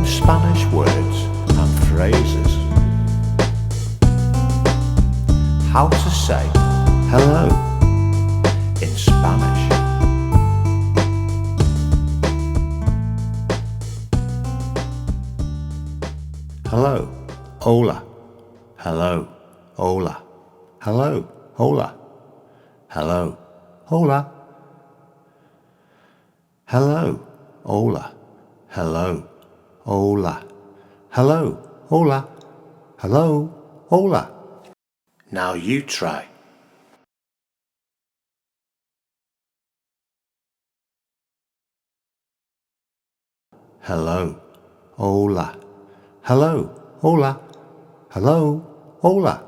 Spanish words and phrases. How to say hello in Spanish. Hello, hola. Hello, hola. Hello, hola. Hello, hola. Hello, hola. Hello, hola. Hello, hola. Hello, hola. Now you try. Hello, hola. Hello, hola. Hello, hola.